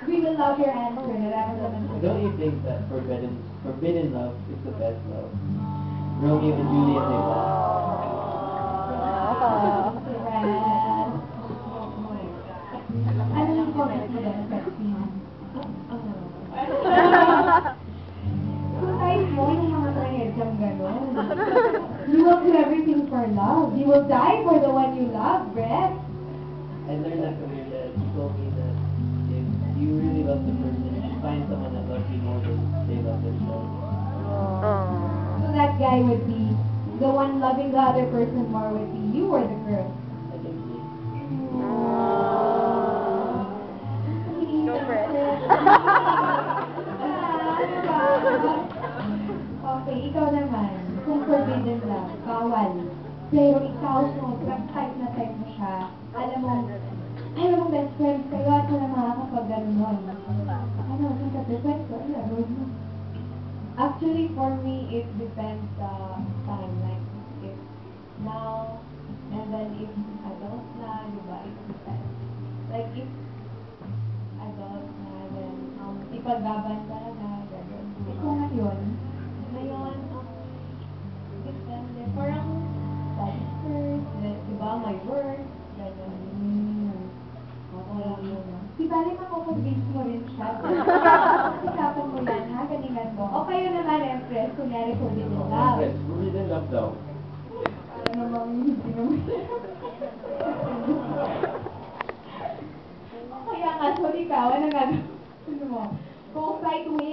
We will love your answer. Nararamdaman ko. Don't you think that forbidden love is the best love? Romeo and Juliet, di ba? Ano yung comment mo doon, Pepsi? Kung tayo mo, yung mga trahedyang gano'n. You will do everything for love. You will die for the one you love, Brett. I learned that from your dad. He told me that if you really love the person, you should find someone that loves you more than they love themselves. So that guy would be, the one loving the other person more would be you or the girl? I think me. Go for it. Okay, ikaw naman. Kung forbidden love, bawal. Pero ikaw, sobrang type na type mo siya. Alam mo best friend kayo at wala makakapag-ganon. Ano, kung sa best friend ko, ano, actually, for me, it depends sa time. Like, if now, and then if adult na, di ba, it depends. Like, if adult na, then, ipagbaban talaga, gano'n. Kung ngayon, depende. Parang, study first, then, di ba, my work, gano'n. Di ba, mako-convince mo rin siya. Usapan mo yan, ha? Galingan mo. O kayo naman, Empress, kunyari forbidden love. Forbidden love daw. Para namang hindi naman. Kaya nga, sorry ka, wala nga. Ano mo? Kung fight win,